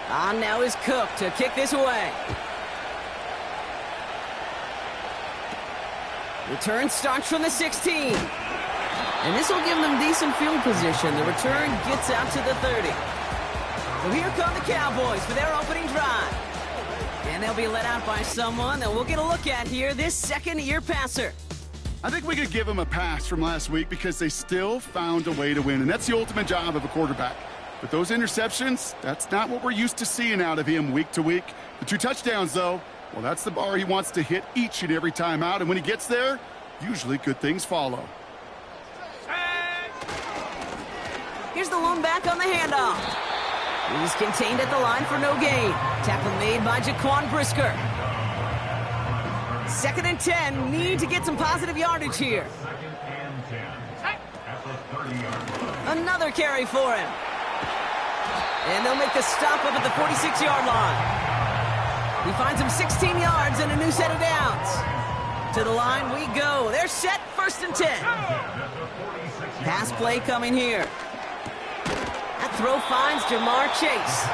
On now is Cook to kick this away. Return starts from the 16. And this will give them decent field position. The return gets out to the 30. So here come the Cowboys for their opening drive. And they'll be let out by someone that we'll get a look at here, this second-year passer. I think we could give them a pass from last week because they still found a way to win, and that's the ultimate job of a quarterback. But those interceptions, that's not what we're used to seeing out of him week to week. The 2 touchdowns, though, well, that's the bar he wants to hit each and every time out, and when he gets there, usually good things follow. Here's the lone back on the handoff. He's contained at the line for no gain. Tackle made by Jaquan Brisker. 2nd and 10. Need to get some positive yardage here. Another carry for him. And they'll make the stop up at the 46-yard line. He finds him 16 yards and a new set of downs. To the line we go. They're set, 1st and 10. Pass play coming here. That throw finds Jamar Chase.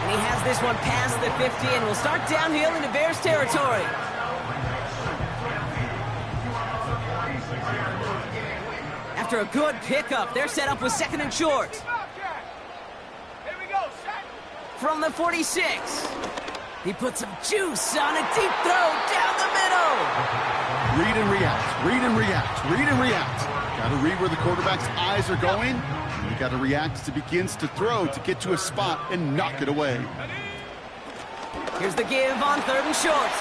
And he has this one past the 50 and will start downhill into Bears territory. After a good pickup, they're set up with 2nd and short. From the 46. He puts some juice on a deep throw down the middle. Read and react, read and react, read and react. Got to read where the quarterback's eyes are going. You got to react as he begins to throw to get to a spot and knock it away. Here's the give on 3rd and short.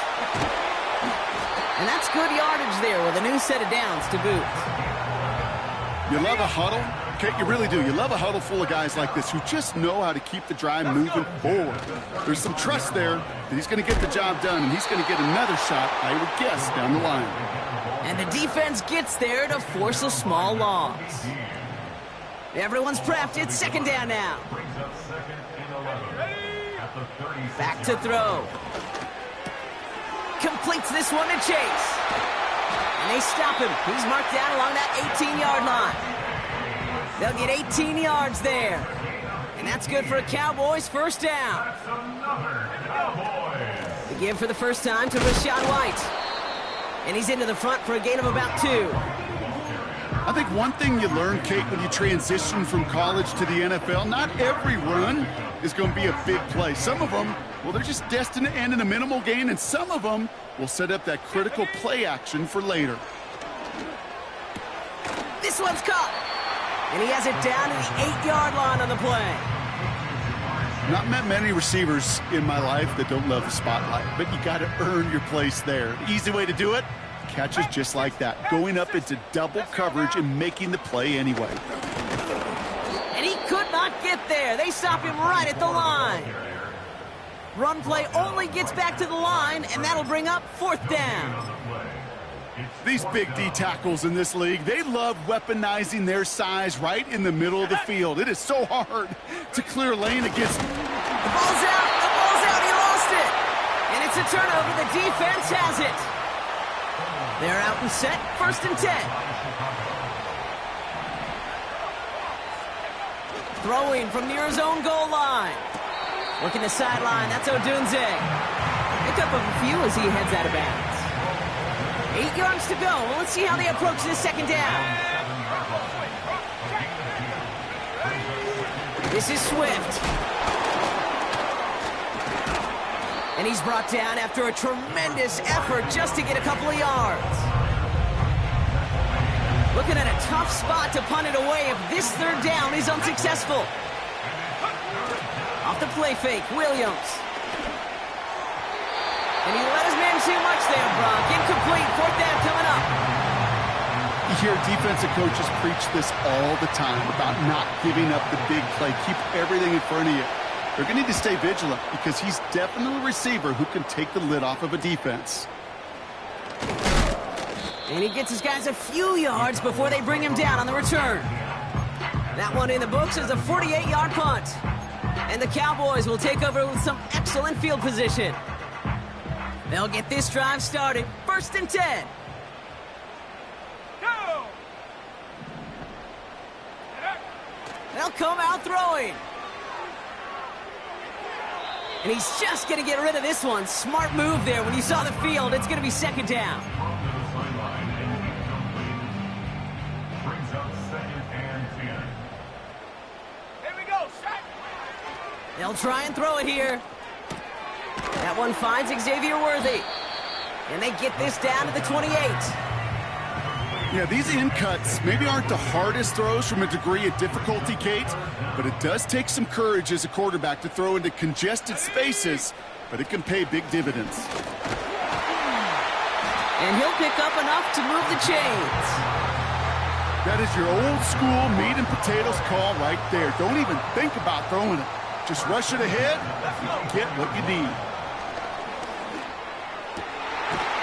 And that's good yardage there with a new set of downs to boot. You love a huddle? Okay, you really do. You love a huddle full of guys like this who just know how to keep the drive moving forward. There's some trust there that he's going to get the job done, and he's going to get another shot, I would guess, down the line. And the defense gets there to force a small loss. Everyone's prepped. It's 2nd down now. Back to throw. Completes this one to Chase. And they stop him. He's marked down along that 18-yard line. They'll get 18 yards there. And that's good for a Cowboys 1st down. The give for the first time to Rachaad White. And he's into the front for a gain of about 2. I think one thing you learn, Kate, when you transition from college to the NFL, not every run is going to be a big play. Some of them, well, they're just destined to end in a minimal gain, and some of them will set up that critical play action for later. This one's caught. And he has it down to the 8-yard line on the play. Not met many receivers in my life that don't love the spotlight, but you got to earn your place there. The easy way to do it, catches just like that, going up into double coverage and making the play anyway. And he could not get there. They stop him right at the line. Run play only gets back to the line, and that'll bring up 4th down. These big D tackles in this league, they love weaponizing their size right in the middle of the field. It is so hard to clear lane against. The ball's out, he lost it. And it's a turnover, the defense has it. They're out and set, 1st and 10. Throwing from near his own goal line. Working the sideline, that's Odunze. Pick up a few as he heads out of bounds. 8 yards to go. Well, let's see how they approach this 2nd down. This is Swift. And he's brought down after a tremendous effort just to get a couple of yards. Looking at a tough spot to punt it away if this 3rd down is unsuccessful. Off the play fake, Williams. And he let his man too much there, Brock. Incomplete, 4th down coming up. You hear defensive coaches preach this all the time about not giving up the big play. Keep everything in front of you. They're going to need to stay vigilant because he's definitely a receiver who can take the lid off of a defense. And he gets his guys a few yards before they bring him down on the return. That one in the books is a 48-yard punt. And the Cowboys will take over with some excellent field position. They'll get this drive started. 1st and 10. Go! They'll come out throwing. And he's just going to get rid of this one. Smart move there. When you saw the field, it's going to be second down. Here we go, set. They'll try and throw it here. That one finds Xavier Worthy. And they get this down to the 28. Yeah, these in cuts maybe aren't the hardest throws from a degree of difficulty, Kate, but it does take some courage as a quarterback to throw into congested spaces, but it can pay big dividends. And he'll pick up enough to move the chains. That is your old school meat and potatoes call right there. Don't even think about throwing it. Just rush it ahead and get what you need.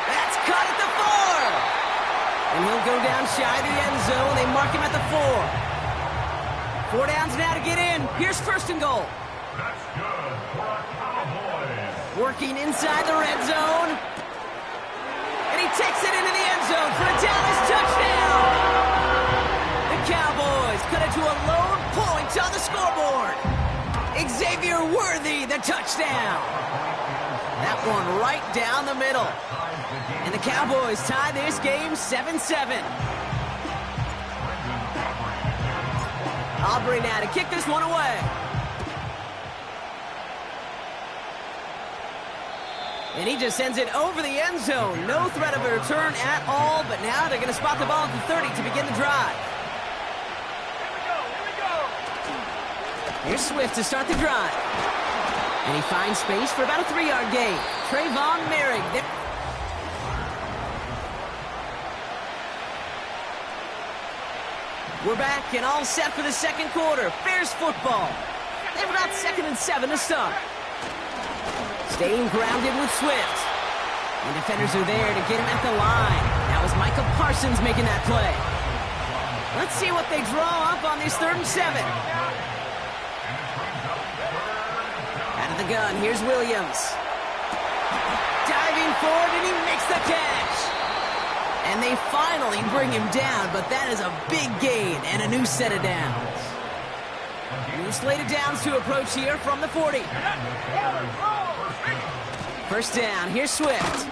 That's cut at the 4. And he'll go down shy of the end zone. They mark him at the 4. 4 downs now to get in. Here's first and goal. That's good for a Cowboys. Working inside the red zone. And he takes it into the end zone for a Dallas touchdown. The Cowboys cut it to a lone point on the scoreboard. Xavier Worthy, the touchdown. That one right down the middle. And the Cowboys tie this game 7-7. Aubrey now to kick this one away. And he just sends it over the end zone. No threat of a return at all, but now they're going to spot the ball at the 30 to begin the drive. Here's Swift to start the drive. And he finds space for about a 3-yard gain. Trayvon Merrick. We're back and all set for the second quarter. Bears football. They've got 2nd and 7 to start. Staying grounded with Swift. And defenders are there to get him at the line. That was Micah Parsons making that play. Let's see what they draw up on this 3rd and 7. Out of the gun, here's Williams. Diving forward, and he makes the catch. And they finally bring him down, but that is a big gain and a new set of downs. New slate of downs to approach here from the 40. First down, here's Swift.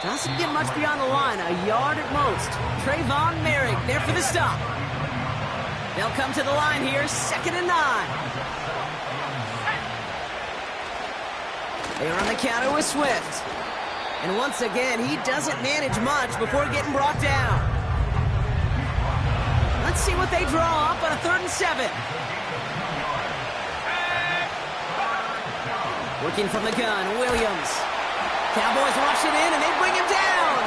Doesn't get much beyond the line, a yard at most. Trayvon Merrick there for the stop. They'll come to the line here, 2nd and 9. They are on the counter with Swift. And once again, he doesn't manage much before getting brought down. Let's see what they draw up on a 3rd and 7. Working from the gun, Williams. Cowboys rush it in, and they bring him down.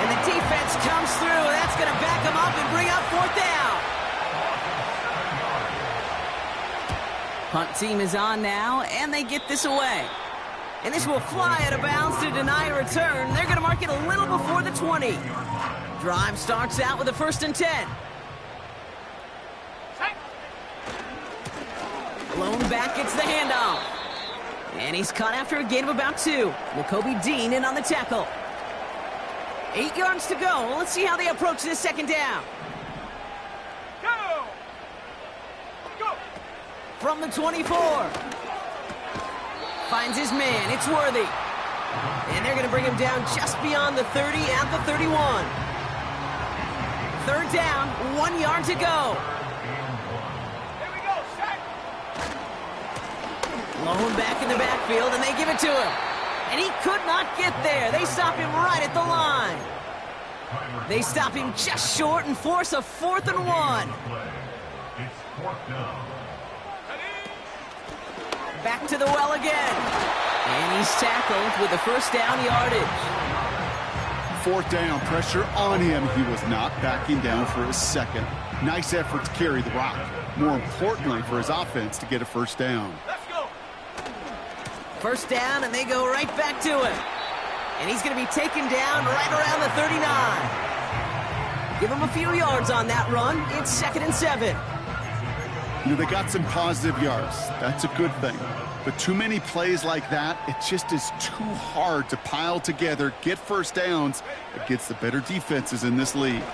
And the defense comes through. That's going to back him up and bring up 4th down. Punt team is on now, and they get this away. And this will fly out of bounds to deny a return. They're going to mark it a little before the 20. Drive starts out with a 1st and 10. Blown back gets the handoff. And he's caught after a gain of about 2. N'Kobe Dean in on the tackle. 8 yards to go. Let's see how they approach this 2nd down. Go! Go! From the 24. Finds his man. It's Worthy. And they're going to bring him down just beyond the 30 at the 31. 3rd down, 1 yard to go. Blown back in the backfield, and they give it to him. And he could not get there. They stop him right at the line. They stop him just short and force a 4th and 1. Back to the well again. And he's tackled with the 1st down yardage. 4th down, pressure on him. He was not backing down for a second. Nice effort to carry the rock. More importantly, for his offense to get a 1st down. 1st down, and they go right back to him. And he's going to be taken down right around the 39. Give him a few yards on that run. It's 2nd and 7. You know, they got some positive yards. That's a good thing. But too many plays like that, it just is too hard to pile together, get 1st downs against the better defenses in this league.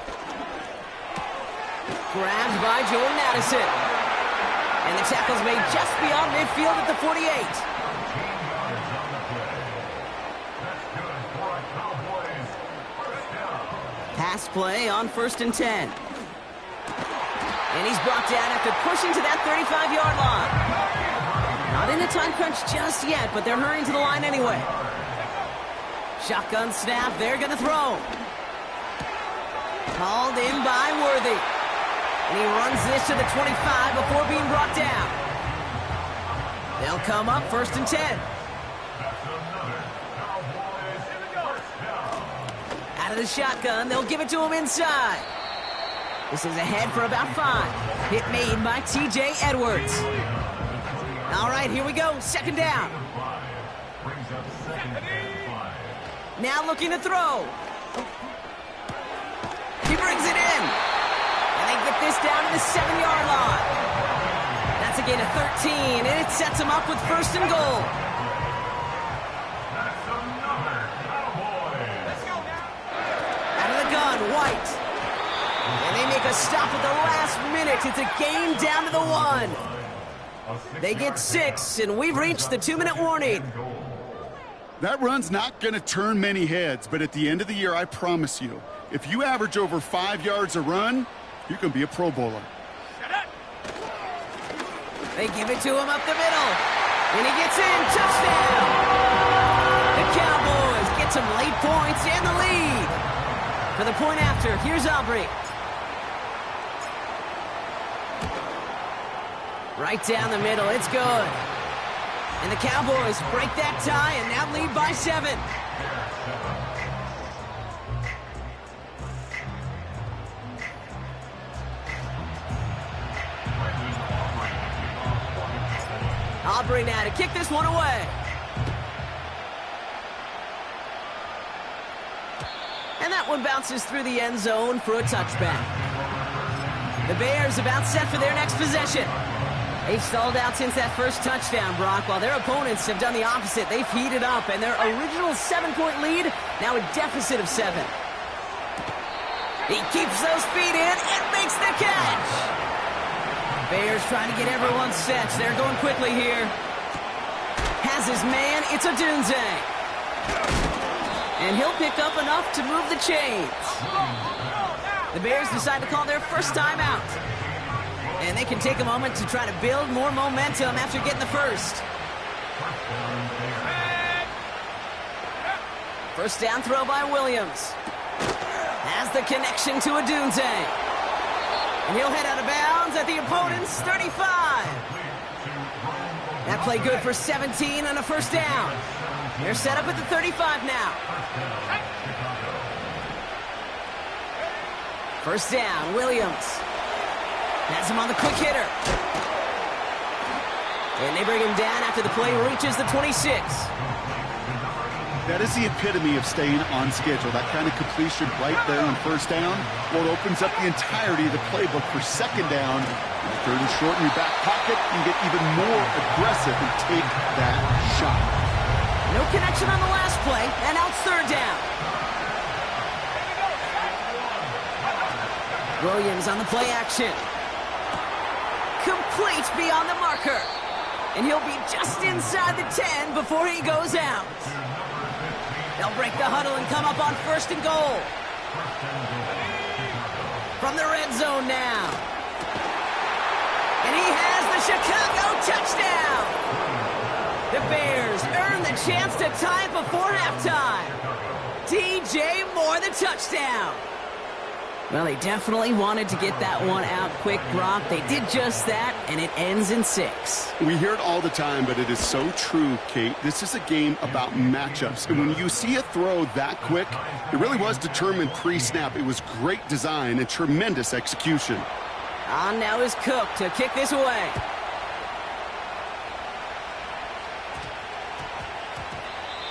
Grabbed by Jordan Addison. And the tackle's made just beyond midfield at the 48. Pass play on 1st and 10. And he's brought down after pushing to that 35-yard line. Not in a time crunch just yet, but they're hurrying to the line anyway. Shotgun snap, they're going to throw. Called in by Worthy. And he runs this to the 25 before being brought down. They'll come up 1st and 10. Out of the shotgun, they'll give it to him inside. This is ahead for about 5. Hit made by T.J. Edwards. All right, here we go. 2nd down. Now looking to throw. He brings it in. And they get this down to the 7-yard line. That's a gain of 13, and it sets them up with 1st and goal. Out of the gun, White. And they make a stop at the last minute. It's a game down to the 1. They get 6, and we've reached the 2-minute warning. That run's not going to turn many heads, but at the end of the year, I promise you, if you average over 5 yards a run, you can be a Pro Bowler. They give it to him up the middle. And he gets in. Touchdown! The Cowboys get some late points and the lead. For the point after, here's Aubrey. Right down the middle. It's good. And the Cowboys break that tie and now lead by 7. Aubrey now to kick this one away. And that one bounces through the end zone for a touchback. The Bears about set for their next possession. They've stalled out since that first touchdown, Brock, while their opponents have done the opposite. They've heated up, and their original 7-point lead, now a deficit of 7. He keeps those feet in and makes the catch. Bears trying to get everyone set. They're going quickly here. Has his man. It's a Odunze. And he'll pick up enough to move the chains. The Bears decide to call their first timeout. And they can take a moment to try to build more momentum after getting the first. First down throw by Williams. Has the connection to Odunze. And he'll head out of bounds at the opponent's 35. That play good for 17 on a first down. They're set up at the 35 now. First down, Williams. Has him on the quick hitter. And they bring him down after the play reaches the 26. That is the epitome of staying on schedule. That kind of completion right there on first down. Well, it opens up the entirety of the playbook for 2nd down. 3rd and short in your back pocket. You can get even more aggressive and take that shot. No connection on the last play, and now it's 3rd down. Williams on the play action. Complete beyond the marker. And he'll be just inside the 10 before he goes out. They'll break the huddle and come up on 1st and goal. From the red zone now. And he has the Chicago touchdown. The Bears earn the chance to tie it before halftime. DJ Moore the touchdown. Well, they definitely wanted to get that one out quick, Brock. They did just that, and it ends in 6. We hear it all the time, but it is so true, Kate. This is a game about matchups. And when you see a throw that quick, it really was determined pre-snap. It was great design and tremendous execution. On now is Cook to kick this away.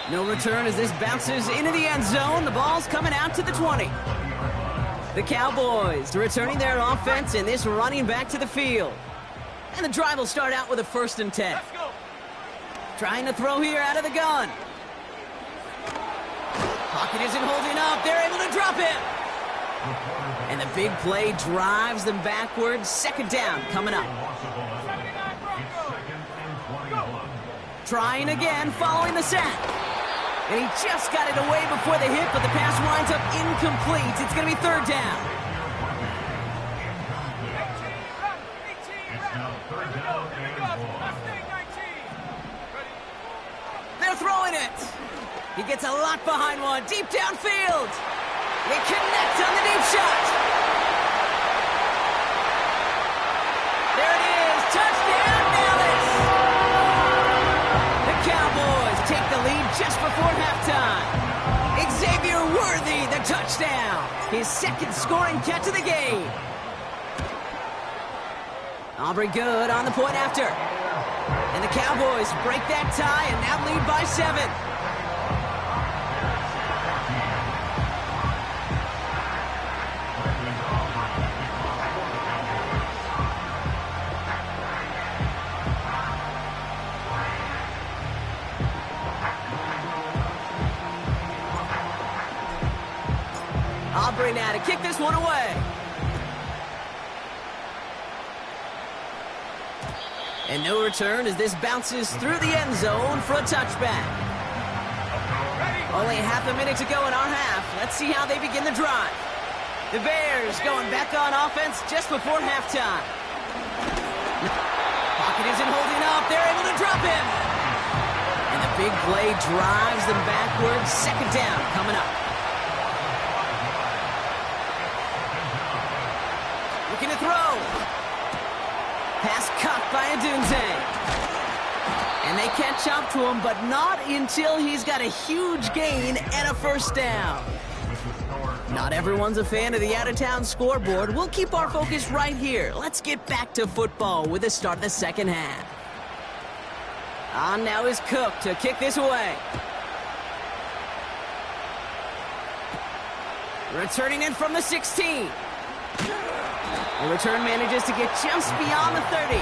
No return as this bounces into the end zone. The ball's coming out to the 20. The Cowboys returning their offense and this running back to the field. And the drive will start out with a 1st and 10. Trying to throw here out of the gun. Pocket isn't holding up. They're able to drop it. And the big play drives them backwards. 2nd down coming up. Trying again, following the sack. And he just got it away before the hit, but the pass winds up incomplete. It's going to be third down. They're throwing it. He gets a lot behind one, deep downfield. They connect on the deep shot. There it is, touchdown Dallas. The Cowboys take the lead just before halftime. Xavier Worthy, the touchdown. His second scoring catch of the game. Aubrey Good on the point after. And the Cowboys break that tie and now lead by 7. Aubrey now to kick this one away. And no return as this bounces through the end zone for a touchback. Only half a minute to go in our half. Let's see how they begin the drive. The Bears going back on offense just before halftime. Pocket isn't holding up. They're able to drop him. And the big play drives them backwards. Second down coming up. Looking to throw. Pass caught by Adunze. And they catch up to him, but not until he's got a huge gain and a first down. Not everyone's a fan of the out-of-town scoreboard. We'll keep our focus right here. Let's get back to football with the start of the second half. On now is Cook to kick this away. Returning in from the 16. The return manages to get just beyond the 30.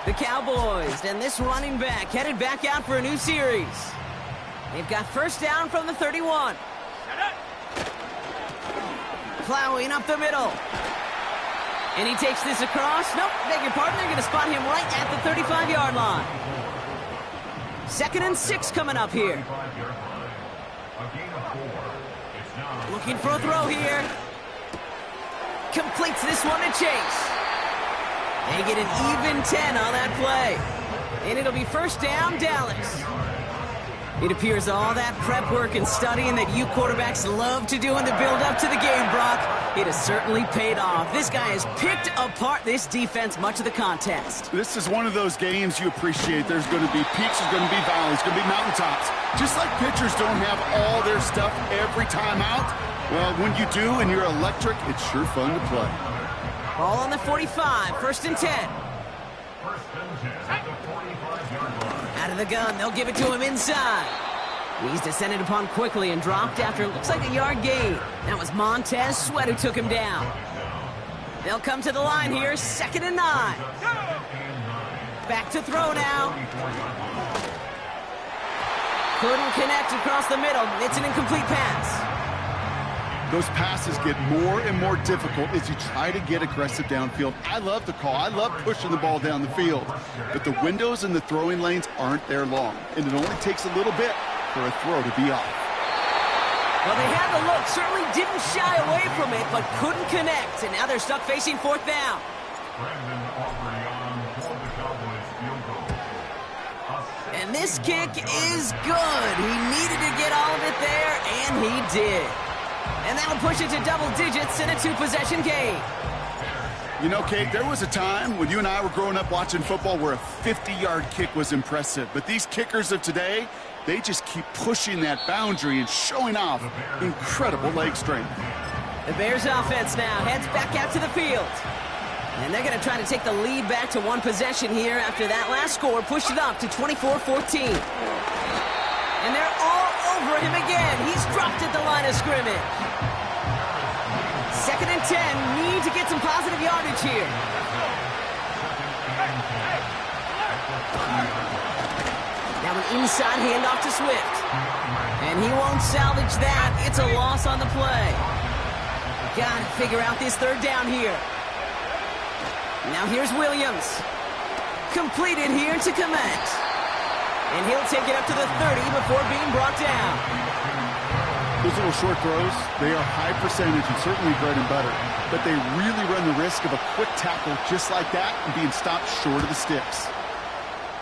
The Cowboys and this running back headed back out for a new series. They've got first down from the 31. Plowing up the middle. And he takes this across. Nope, beg your pardon. They're going to spot him right at the 35-yard line. 2nd and 6 coming up here. Looking for a throw here. Completes this one to Chase. They get an even 10 on that play. And it'll be first down, Dallas. It appears all that prep work and studying that you quarterbacks love to do in the build-up to the game, Brock, it has certainly paid off. This guy has picked apart this defense much of the contest. This is one of those games you appreciate. There's going to be peaks, there's going to be valleys, going to be mountaintops. Just like pitchers don't have all their stuff every time out, well, when you do and you're electric, it's sure fun to play. Ball on the 45, 1st and 10. Out of the gun, they'll give it to him inside. He's descended upon quickly and dropped after it looks like a yard gain. That was Montez Sweat who took him down. They'll come to the line here, 2nd and 9. Back to throw now. Couldn't connect across the middle. It's an incomplete pass. Those passes get more and more difficult as you try to get aggressive downfield. I love the call. I love pushing the ball down the field. But the windows in the throwing lanes aren't there long. And it only takes a little bit for a throw to be off. Well, they had the look. Certainly didn't shy away from it, but couldn't connect. And now they're stuck facing 4th down. And this kick is good. He needed to get all of it there, and he did. And that'll push it to double digits in a 2-possession game. You know, Kate, there was a time when you and I were growing up watching football where a 50-yard kick was impressive. But these kickers of today, they just keep pushing that boundary and showing off incredible leg strength. The Bears offense now heads back out to the field. And they're going to try to take the lead back to 1 possession here after that last score pushed it up to 24-14. And they're all over him again. He's dropped at the line of scrimmage. 2nd and 10. Need to get some positive yardage here. Now an inside handoff to Swift. And he won't salvage that. It's a loss on the play. Got to figure out this 3rd down here. Now here's Williams. Completed here to Komet. And he'll take it up to the 30 before being brought down. Those little short throws, they are high percentage and certainly bread and butter. But they really run the risk of a quick tackle just like that and being stopped short of the sticks.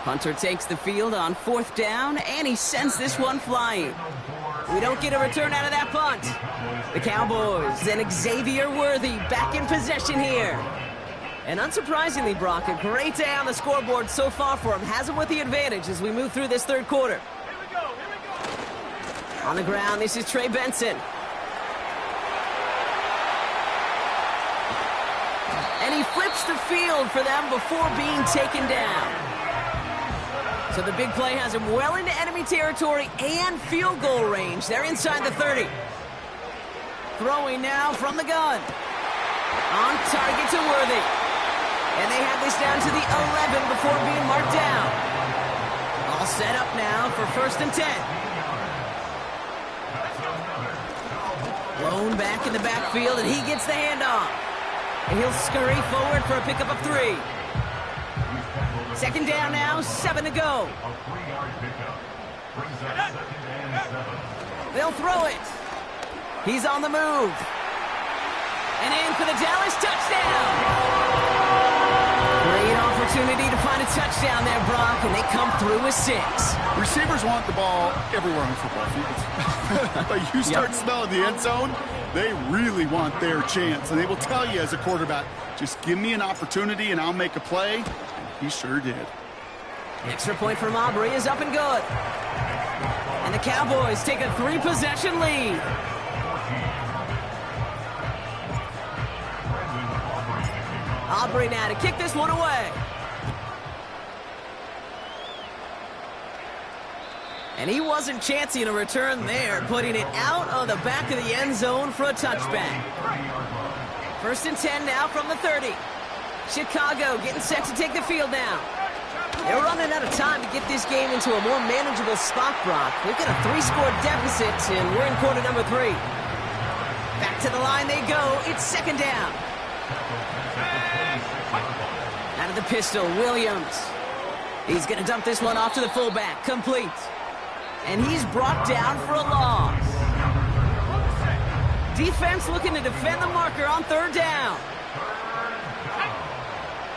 Hunter takes the field on 4th down, and he sends this one flying. We don't get a return out of that punt. The Cowboys and Xavier Worthy back in possession here. And unsurprisingly, Brock, a great day on the scoreboard so far for him. Has him with the advantage as we move through this 3rd quarter. On the ground, this is Trey Benson. And he flips the field for them before being taken down. So the big play has him well into enemy territory and field goal range. They're inside the 30. Throwing now from the gun. On target to Worthy. And they have this down to the 11 before being marked down. All set up now for 1st and 10. Blown back in the backfield, and he gets the handoff. And he'll scurry forward for a pickup of 3. 2nd down now, 7 to go. They'll throw it. He's on the move. And in for the Dallas touchdown. Great opportunity to find a touchdown there, Brock, and they come through with 6. Receivers want the ball everywhere on football fields. But you start smelling the end zone, they really want their chance. And they will tell you as a quarterback, just give me an opportunity and I'll make a play. And he sure did. Extra point from Aubrey is up and good. And the Cowboys take a 3-possession lead. Aubrey now to kick this one away. And he wasn't chancing a return there, putting it out of the back of the end zone for a touchback. 1st and 10 now from the 30. Chicago getting set to take the field now. They're running out of time to get this game into a more manageable spot, Brock. We've got a 3-score deficit, and we're in quarter number 3. Back to the line they go. It's 2nd down. Out of the pistol, Williams. He's going to dump this one off to the fullback. Complete. And he's brought down for a loss. Defense looking to defend the marker on 3rd down.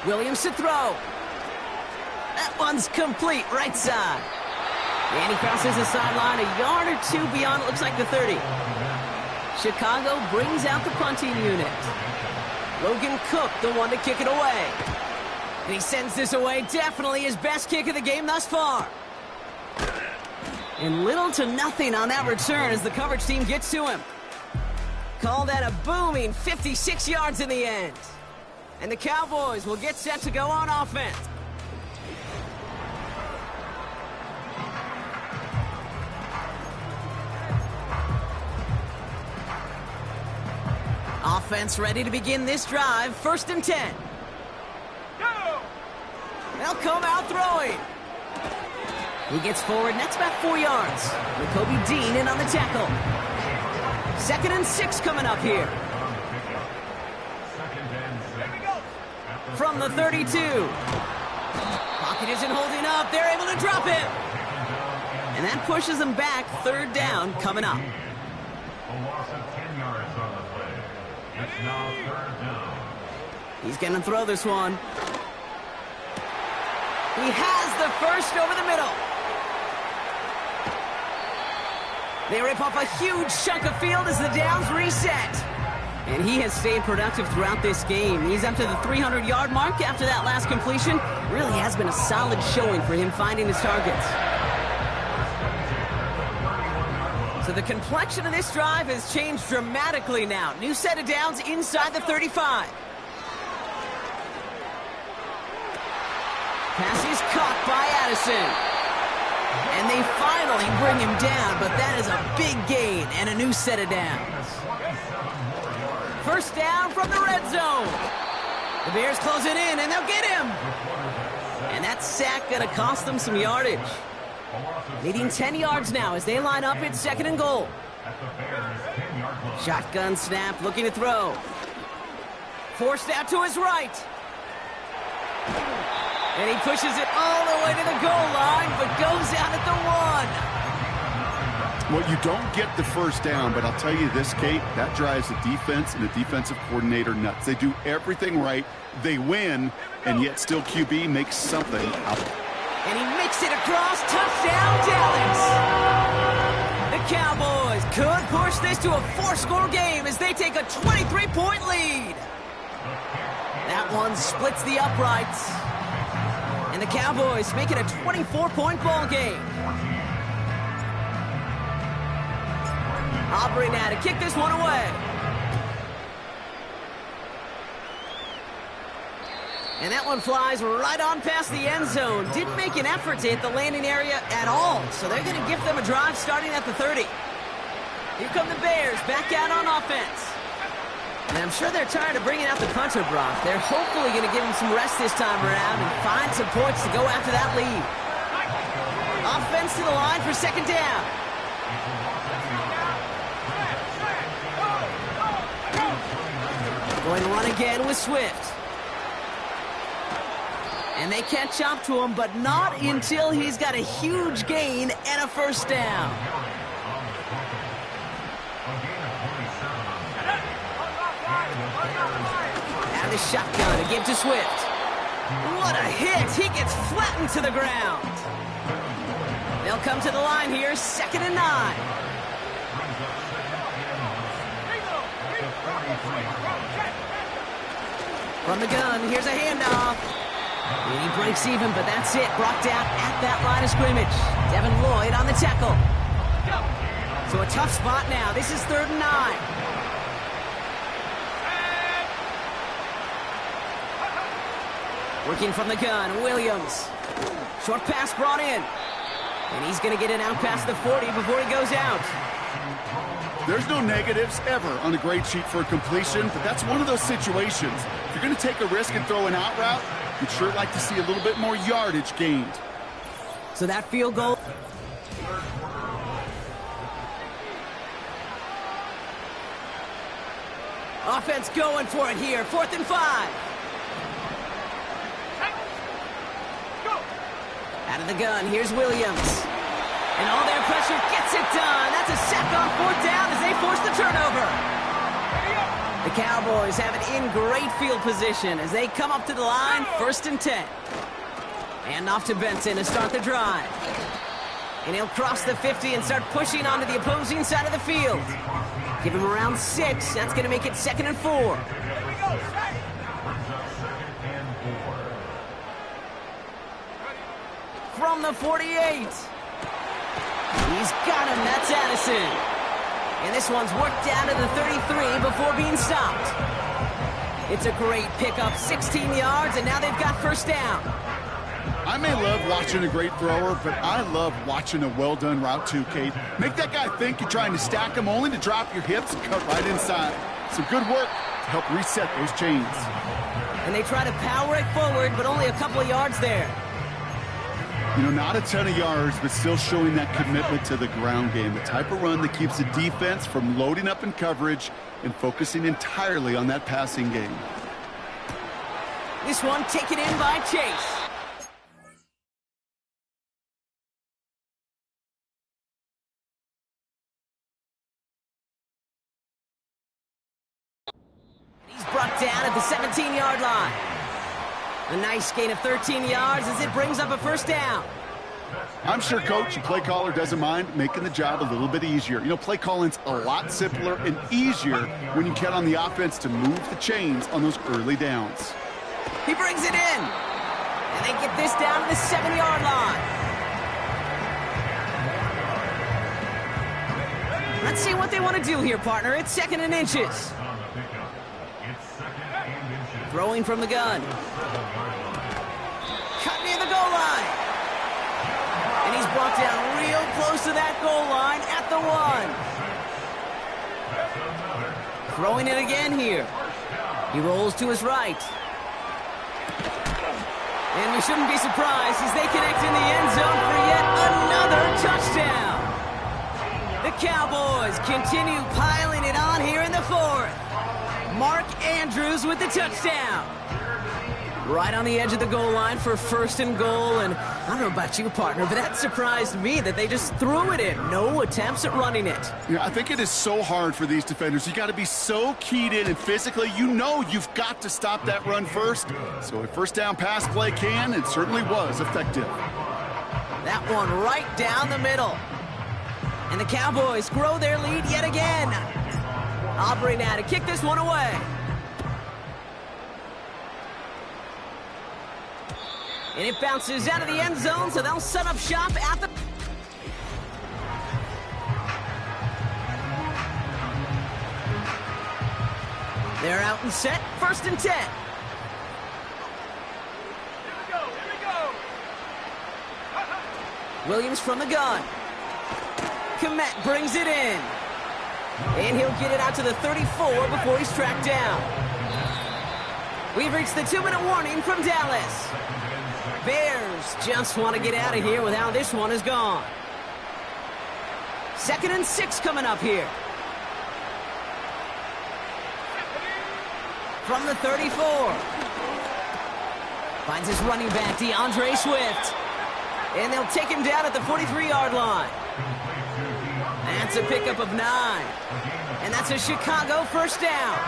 Williams to throw. That one's complete, right side. And he crosses the sideline a yard or 2 beyond, it looks like the 30. Chicago brings out the punting unit. Logan Cook, the one to kick it away. And he sends this away, definitely his best kick of the game thus far. And little to nothing on that return as the coverage team gets to him. Call that a booming 56 yards in the end. And the Cowboys will get set to go on offense. Offense ready to begin this drive. 1st and 10. Go! They'll come out throwing. He gets forward, and that's about 4 yards. Jacoby Dean in on the tackle. 2nd and 6 coming up here. From the 32. Pocket isn't holding up. They're able to drop him. And that pushes them back. 3rd down coming up. A loss of 10 yards on the play. It's now 3rd down. He's going to throw this one. He has the first over the middle. They rip off a huge chunk of field as the downs reset. And he has stayed productive throughout this game. He's up to the 300-yard mark after that last completion. Really has been a solid showing for him finding his targets. So the complexion of this drive has changed dramatically now. New set of downs inside the 35. Pass is caught by Addison. And they finally bring him down, but that is a big gain and a new set of downs. 1st down from the red zone. The Bears close it in, and they'll get him. And that sack going to cost them some yardage. Needing 10 yards now as they line up at 2nd and goal. Shotgun snap, looking to throw. Forced out to his right. And he pushes it all the way to the goal line, but goes out at the 1. Well, you don't get the first down, but I'll tell you this, Kate, that drives the defense and the defensive coordinator nuts. They do everything right. They win, and yet still QB makes something out of it. And he makes it across. Touchdown, Dallas. The Cowboys could push this to a 4-score game as they take a 23-point lead. That one splits the uprights. And the Cowboys make it a 24-point ball game. Aubrey now to kick this one away. And that one flies right on past the end zone. Didn't make an effort to hit the landing area at all. So they're going to give them a drive starting at the 30. Here come the Bears back out on offense. And I'm sure they're tired of bringing out the punter, Brock. They're hopefully going to give him some rest this time around and find some points to go after that lead. Offense to the line for second down. Going to run again with Swift. And they catch up to him, but not until he's got a huge gain and a first down. Out of the shotgun, again to Swift. What a hit! He gets flattened to the ground. They'll come to the line here, 2nd and 9. From the gun, here's a handoff. And he breaks even, but that's it. Brought down at that line of scrimmage. Devin Lloyd on the tackle. So a tough spot now. This is 3rd and 9. Working from the gun, Williams. Short pass brought in. And he's going to get it out past the 40 before he goes out. There's no negatives ever on a grade sheet for a completion, but that's one of those situations. If you're going to take a risk and throw an out route, you'd sure like to see a little bit more yardage gained. So that field goal. Offense going for it here. 4th and 5. Out of the gun, here's Williams. And all their pressure gets it done. That's a sack on 4th down as they force the turnover. The Cowboys have it in great field position as they come up to the line, 1st and 10. And off to Benson to start the drive. And he'll cross the 50 and start pushing onto the opposing side of the field. Give him around 6. That's going to make it 2nd and 4. From the 48. He's got him. That's Addison. And this one's worked down to the 33 before being stopped. It's a great pickup, 16 yards, and now they've got first down. I may love watching a great thrower, but I love watching a well-done route too, Kate. Make that guy think you're trying to stack him only to drop your hips and cut right inside. Some good work to help reset those chains. And they try to power it forward, but only a couple of yards there. You know, not a ton of yards, but still showing that commitment to the ground game. The type of run that keeps the defense from loading up in coverage and focusing entirely on that passing game. This one taken in by Chase. He's brought down at the 17-yard line. A nice gain of 13 yards as it brings up a first down. I'm sure, Coach, the play caller doesn't mind making the job a little bit easier. You know, play calling's a lot simpler and easier when you count on the offense to move the chains on those early downs. He brings it in. And they get this down to the 7-yard line. Let's see what they want to do here, partner. It's 2nd and inches. Throwing from the gun. Cut near the goal line. And he's brought down real close to that goal line at the 1. Throwing it again here. He rolls to his right. And we shouldn't be surprised as they connect in the end zone for yet another touchdown. The Cowboys continue piling it on here in the 4th. Mark Andrews with the touchdown. Right on the edge of the goal line for first and goal, and I don't know about you, partner, but that surprised me that they just threw it in. No attempts at running it. Yeah, I think it is so hard for these defenders. You got to be so keyed in, and physically, you know you've got to stop that run first. So a first down pass play can, and certainly was effective. That one right down the middle. And the Cowboys grow their lead yet again. Aubrey now to kick this one away. And it bounces out of the end zone, so they'll set up shop at the... They're out and set, first and 10. Here we go. Williams from the gun. Komet brings it in. And he'll get it out to the 34 before he's tracked down. We've reached the 2-minute warning from Dallas. Bears just want to get out of here with how this one is gone. 2nd and 6 coming up here. From the 34. Finds his running back, DeAndre Swift. And they'll take him down at the 43-yard line. That's a pickup of 9. And that's a Chicago first down.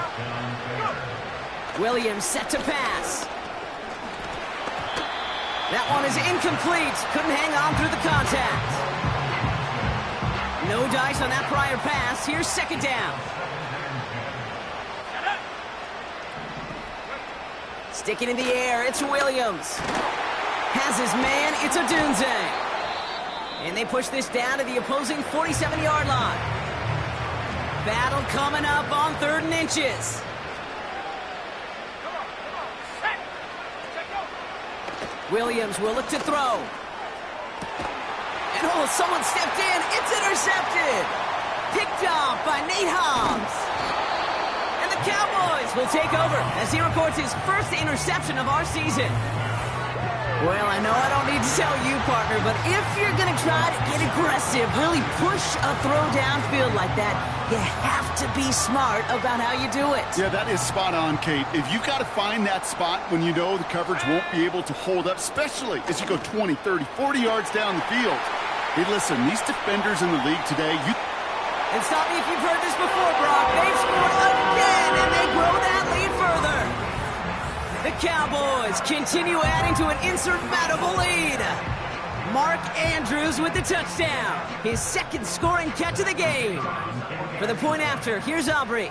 Williams set to pass. That one is incomplete. Couldn't hang on through the contact. No dice on that prior pass. Here's second down. Sticking in the air, it's Williams. Has his man, it's Odunze. And they push this down to the opposing 47-yard line. Battle coming up on 3rd and inches. Williams will look to throw. And oh, someone stepped in. It's intercepted. Picked off by Nate Hobbs. And the Cowboys will take over as he records his first interception of our season. Well, I know I don't need to tell you, partner, but if you're going to try to get aggressive, really push a throw downfield like that, you have to be smart about how you do it. Yeah, that is spot on, Kate. If you've got to find that spot when you know the coverage won't be able to hold up, especially as you go 20, 30, 40 yards down the field. Hey, listen, these defenders in the league today, And stop me if you've heard this before, Brock. They've scored again, and they grow that lead further. The Cowboys continue adding to an insurmountable lead. Mark Andrews with the touchdown. His 2nd scoring catch of the game. For the point after, here's Aubrey.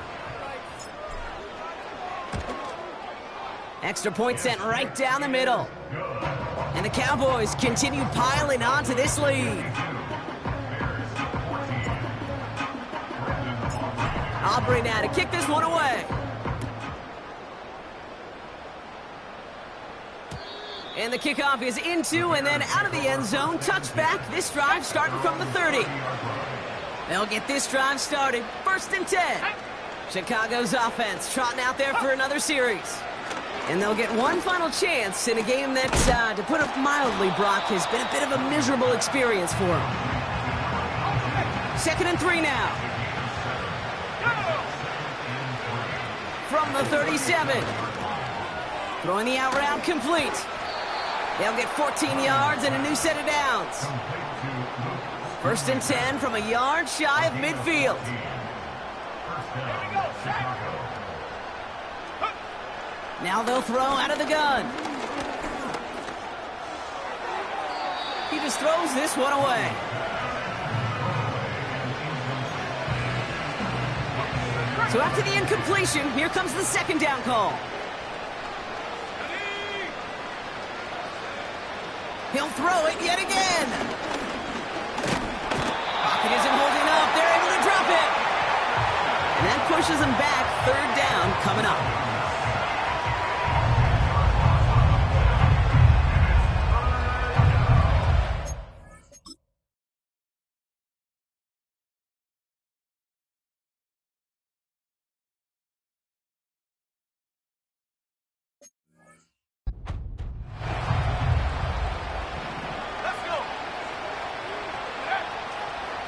Extra point sent right down the middle. And the Cowboys continue piling on to this lead. Aubrey now to kick this one away. And the kickoff is into and then out of the end zone. Touchback. This drive starting from the 30. They'll get this drive started. 1st and 10. Chicago's offense trotting out there for another series. And they'll get one final chance in a game that, to put it mildly, Brock, has been a bit of a miserable experience for them. 2nd and 3 now. From the 37. Throwing the out route complete. They'll get 14 yards and a new set of downs. 1st and 10 from a yard shy of midfield. Now they'll throw out of the gun. He just throws this one away. So after the incompletion, here comes the 2nd down call. He'll throw it yet again. Pocket isn't holding up. They're able to drop it. And that pushes them back. 3rd down coming up.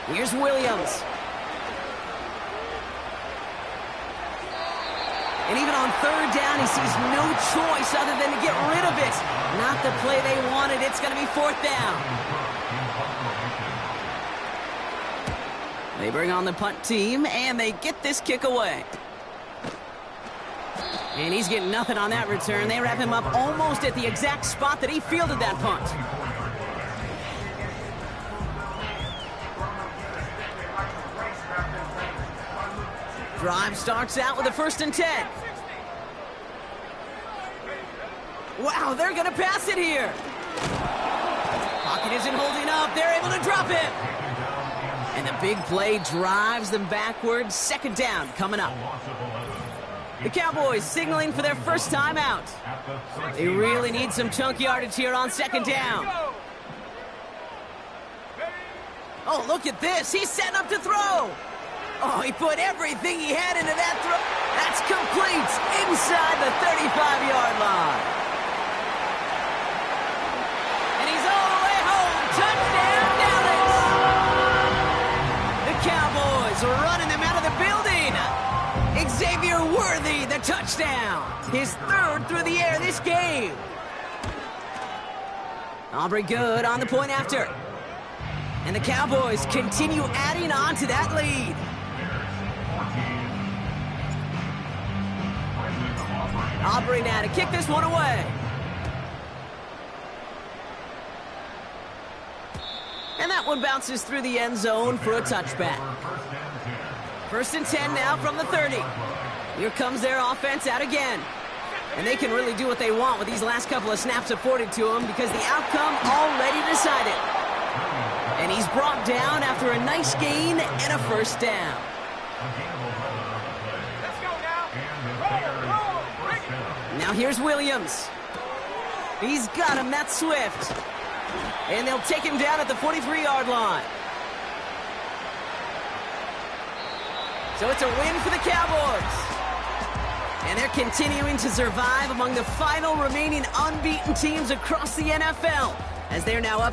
Here's Williams. And even on third down, he sees no choice other than to get rid of it. Not the play they wanted. It's going to be fourth down. They bring on the punt team, and they get this kick away. And he's getting nothing on that return. They wrap him up almost at the exact spot that he fielded that punt. Drive starts out with a 1st and 10. Wow, they're going to pass it here. Pocket isn't holding up. They're able to drop it. And the big play drives them backwards. 2nd down coming up. The Cowboys signaling for their first time out. They really need some chunk yardage here on 2nd down. Oh, look at this. He's setting up to throw. Oh, he put everything he had into that throw. That's complete inside the 35-yard line. And he's all the way home. Touchdown, Dallas. The Cowboys are running them out of the building. Xavier Worthy, the touchdown. His 3rd through the air this game. Aubrey Good on the point after. And the Cowboys continue adding on to that lead. Aubrey now to kick this one away. And that one bounces through the end zone for a touchback. 1st and 10 now from the 30. Here comes their offense out again. And they can really do what they want with these last couple of snaps afforded to them because the outcome already decided. And he's brought down after a nice gain and a 1st down. Let's go now. Now here's Williams. He's got him. That's Swift. And they'll take him down at the 43-yard line. So it's a win for the Cowboys. And they're continuing to survive among the final remaining unbeaten teams across the NFL as they're now up